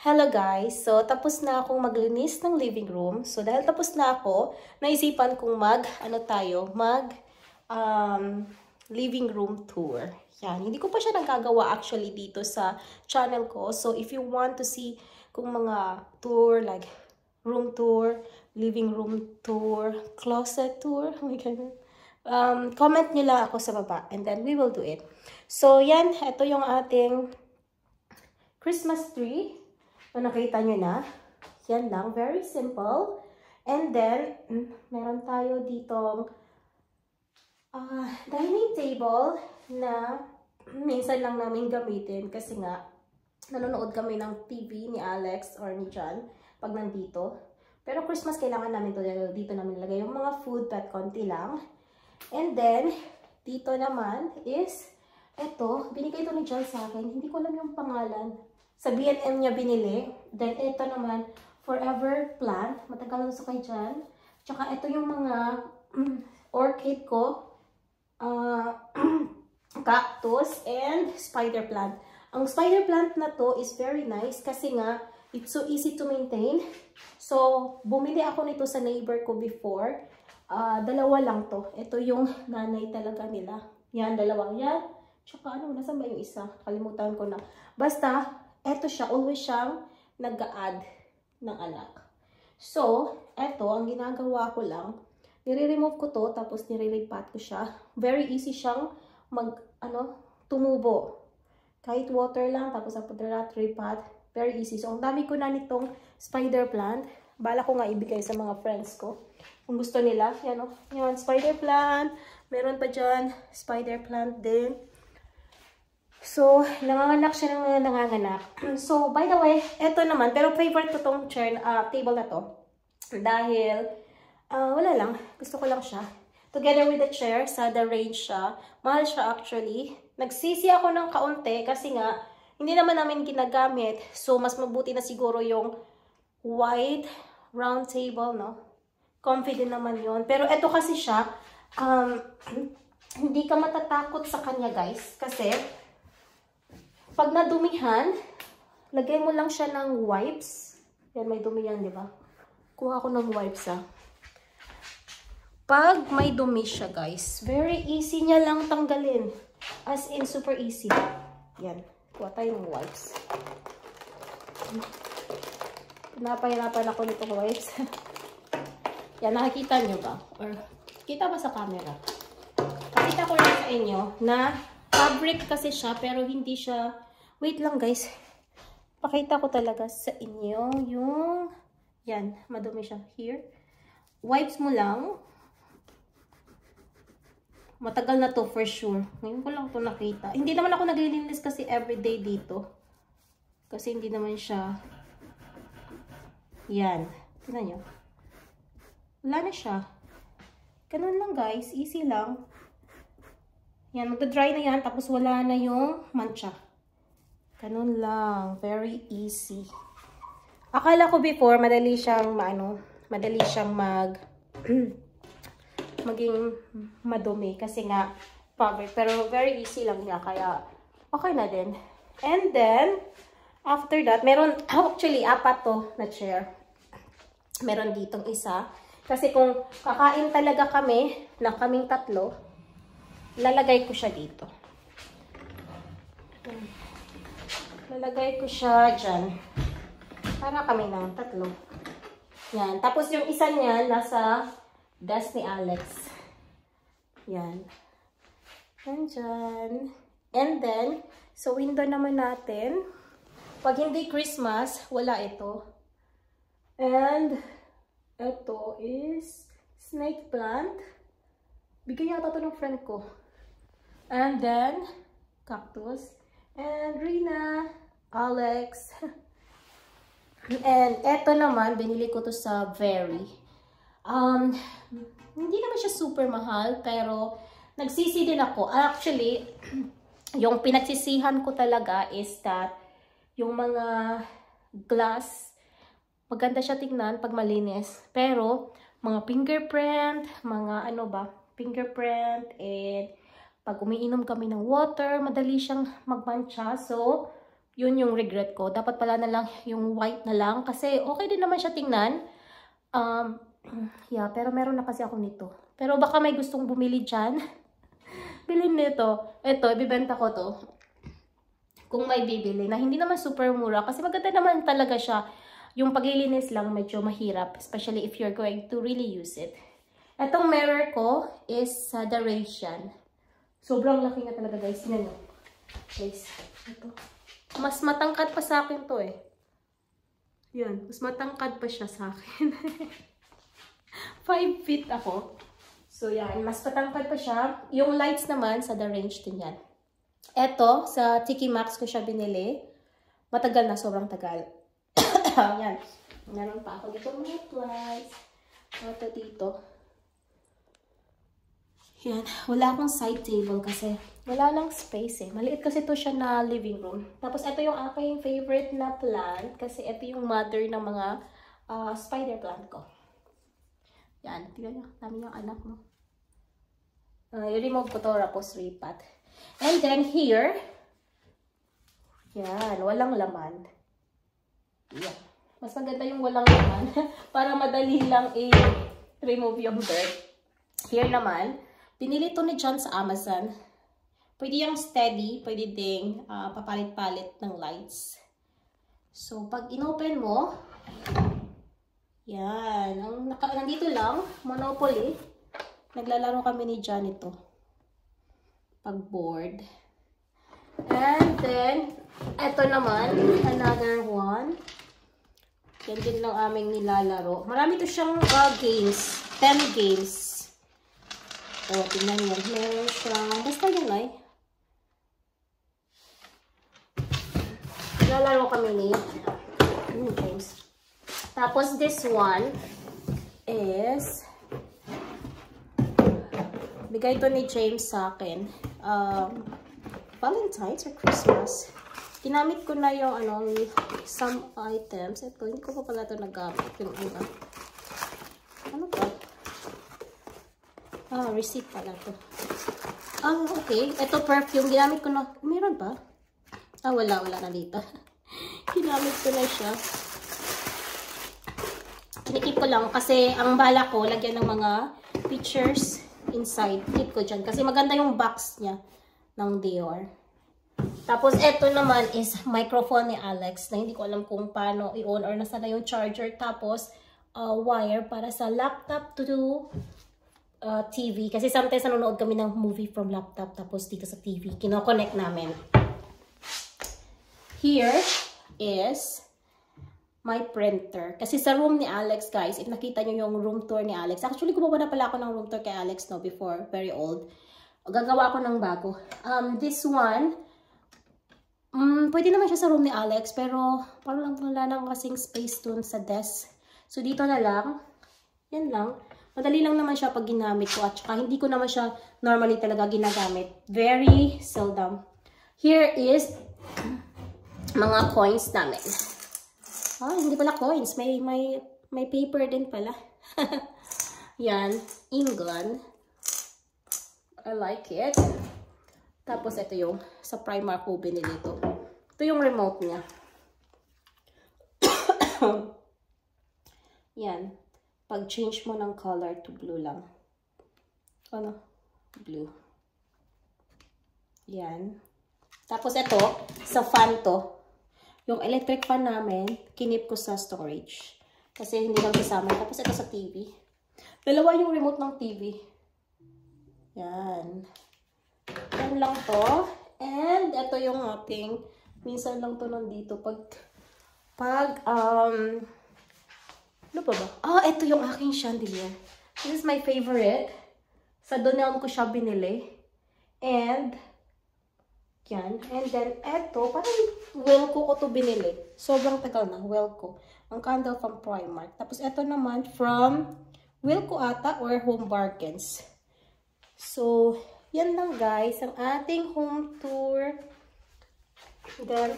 Hello guys! So, tapos na akong maglinis ng living room. So, dahil tapos na ako, naisipan kong living room tour. Yan. Hindi ko pa siya nagagawa actually dito sa channel ko. So, if you want to see kung mga tour, like room tour, living room tour, closet tour, oh my God. Comment nyo lang ako sa baba and then we will do it. So, yan. Ito yung ating Christmas tree. So, nakita nyo na. Yan lang. Very simple. And then, meron tayo ditong dining table na minsan lang namin gamitin kasi nga nanonood kami ng TV ni Alex or ni John pag nandito. Pero Christmas kailangan namin to dito namin ilagay yung mga food but konti lang. And then, dito naman is eto, binigay ito ni John sa akin. Hindi ko alam yung pangalan. Sa B&M niya binili. Then, ito naman, forever plant. Matagal na sa kay John. Tsaka, ito yung mga orchid ko. Cactus and spider plant. Ang spider plant na to is very nice kasi nga, it's so easy to maintain. So, bumili ako nito sa neighbor ko before. Dalawa lang to. Ito yung nanay talaga nila. Yan, dalawa. Yan. Tsaka, nasan ba yung isa? Kalimutan ko na. Basta, eto siya, always siyang nag-a-add ng anak. So, eto, ang ginagawa ko lang, nire-remove ko to, tapos nire-repot ko siya. Very easy siyang tumubo. Kahit water lang, tapos after that, repot. Very easy. So, ang dami ko na nitong spider plant. Bala ko nga ibigay sa mga friends ko. Kung gusto nila, yan o. Yan, spider plant. Meron pa dyan, spider plant din. So, nanganganak siya ng nanganganak. So, by the way, eto naman, pero favorite ko tong table na to. Dahil, wala lang, gusto ko lang siya. Together with the chair, sa the range siya. Mahal siya actually. Nagsisi ako ng kaunti kasi nga, hindi naman namin ginagamit. So, mas mabuti na siguro yung white round table, no? Comfy din naman yun. Pero eto kasi siya, hindi ka matatakot sa kanya guys. Kasi, pag nadumihan, lagay mo lang siya ng wipes. Yan, may dumi yan, di ba? Kuha ko ng wipes, Pag may dumi siya, guys, very easy niya lang tanggalin. As in, super easy. Yan. Kuha tayo ng wipes. Napahirapan ako nitong wipes. Yan, nakikita nyo ba? Or, kita ba sa camera? Pakita ko lang sa inyo na fabric kasi siya, pero hindi siya. Wait lang guys. Pakita ko talaga sa inyo yung, yan, madumi siya. Here. Wipes mo lang. Matagal na to for sure. Ngayon ko lang to nakita. Hindi naman ako naglilinis kasi everyday dito. Kasi hindi naman siya. Yan. Tingnan nyo. Wala na siya. Ganun lang guys. Easy lang. Yan. Magda-dry na yan. Tapos wala na yung mancha. Ganun lang. Very easy. Akala ko before, madali siyang maging madumi. Kasi nga, fabric. Pero very easy lang niya. Kaya, okay na din. And then, after that, meron, actually, apat to na chair. Meron ditong isa. Kasi kung kakain talaga kami, na kaming tatlo, lalagay ko siya dito. Lalagay ko siya dyan. Para kami ng tatlo. Yan. Tapos yung isa niya, nasa desk ni Alex. Yan. Yan dyan. And then, sa window naman natin, pag hindi Christmas, wala ito. And, ito is snake plant. Bigyan yata ito ng friend ko. And then, cactus. And Rina, Alex. And eto naman, binili ko to sa Very. Hindi naman siya super mahal, pero nagsisi din ako. Actually, yung pinagsisihan ko talaga is that yung mga glass, maganda siya tingnan pag malinis. Pero, mga fingerprint, mga fingerprint, and pag umiinom kami ng water, madali siyang magmancha. So, Yun yung regret ko. Dapat pala na lang yung white na lang. Kasi okay din naman siya tingnan. Yeah, pero meron na kasi ako nito. Pero baka may gustong bumili dyan. Bilhin nito. Ito, ibibenta ko to. Kung may bibili. Na hindi naman super mura. Kasi maganda naman talaga siya. Yung paglilinis lang medyo mahirap. Especially if you're going to really use it. Itong mirror ko is the Raysian. Sobrang laki nga talaga guys. Tingnan nyo. Guys, ito. Mas matangkad pa sa akin to eh. Yan. Mas matangkad pa siya sa akin. 5 feet ako. So, yan. Mas patangkad pa siya. Yung lights naman, sa The Range din yan. Eto, sa Tiki Maxx ko siya binili. Matagal na, sobrang tagal. Yan. Meron pa ako dito mga plies. Ito dito. Yan. Wala akong side table kasi wala lang space eh. Maliit kasi to siya na living room. Tapos, ito yung aking favorite na plant. Kasi ito yung mother ng mga spider plant ko. Yan, tignan nyo. Dami yung anak mo. I-remove ko to, tapos ripat. And then here, yan, walang laman. Yan. Mas maganda yung walang laman para madali lang i-remove yung dirt. Here naman, pinili to ni John sa Amazon. Pwede yung steady, pwede ding papalit-palit ng lights. So, pag inopen mo, yan. Nandito lang, Monopoly. Naglalaro kami ni John ito. Pag bored. And then, ito naman, another one. Yan din lang aming nilalaro. Marami to siyang games. 10 games. O, tingnan yan. Meron siyang, basta yan ay. Nilalaro kami ni James. Tapos, this one is, bigay ito ni James sa akin. Valentine's or Christmas. Ginamit ko na yung, some items. Ito, hindi ko pa pala ito nagamit. Yung iba. Ano ba? Receipt pala ito. Okay. Ito, perfume. Ginamit ko na, meron ba? Wala na dito. Ginamit ko na siya. Kinikip ko lang kasi ang bala ko, lagyan ng mga pictures inside. Keep ko dyan. Kasi maganda yung box niya ng Dior. Tapos, ito naman is microphone ni Alex na hindi ko alam kung paano i-on or nasa na yung charger. Tapos, wire para sa laptop to TV. Kasi sometimes nanonood kami ng movie from laptop tapos dito sa TV. Kino-connect namin. Here is my printer. Kasi sa room ni Alex, guys, if nakita nyo yung room tour ni Alex, actually, gumawa na pala ako ng room tour kay Alex, no, before, very old. Gagawa ako ng bago. This one, pwede naman siya sa room ni Alex, pero parang lang wala nang kasing space dun sa desk. So, dito na lang. Yan lang. Madali lang naman siya pag ginamit ko, at saka hindi ko naman siya normally talaga ginagamit. Very seldom. Here is mga coins namin. Hindi pala coins. May paper din pala. Yan. England. I like it. Tapos, ito yung sa Primark ko binili ito. Ito yung remote niya. Yan. Pag-change mo ng color to blue lang. Blue. Yan. Tapos, ito, sa fan to. Yung electric fan namin, kinip ko sa storage. Kasi hindi lang kasama. Tapos ito sa TV. Dalawa yung remote ng TV. Yan. Yan lang to. And ito yung ating, minsan lang to nandito. Ano pa ba? Ito yung aking chandelier. This is my favorite. Sa Donelm ko siya binili. And, yan. And then, eto, parang Welco ko to binili. Sobrang tagal na, Welco. Ang candle from Primark. Tapos, eto naman from Welco ata or Home Bargains. So, yan lang guys. Ang ating home tour. Then,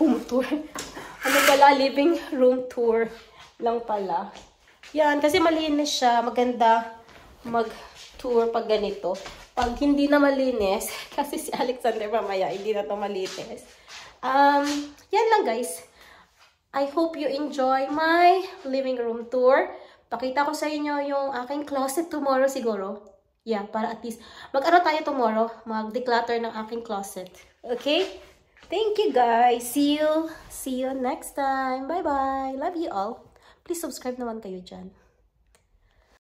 home tour. Ano pala? Living room tour lang pala. Yan. Kasi malinis siya. Maganda mag-tour pag ganito. Pag hindi na malinis, kasi si Alexander mamaya, hindi na ito malinis. Yan lang guys. I hope you enjoy my living room tour. Pakita ko sa inyo yung aking closet tomorrow siguro. Yeah, para at least mag-ano tayo tomorrow, mag-declutter ng aking closet. Okay? Thank you guys. See you next time. Bye-bye. Love you all. Please subscribe naman kayo dyan.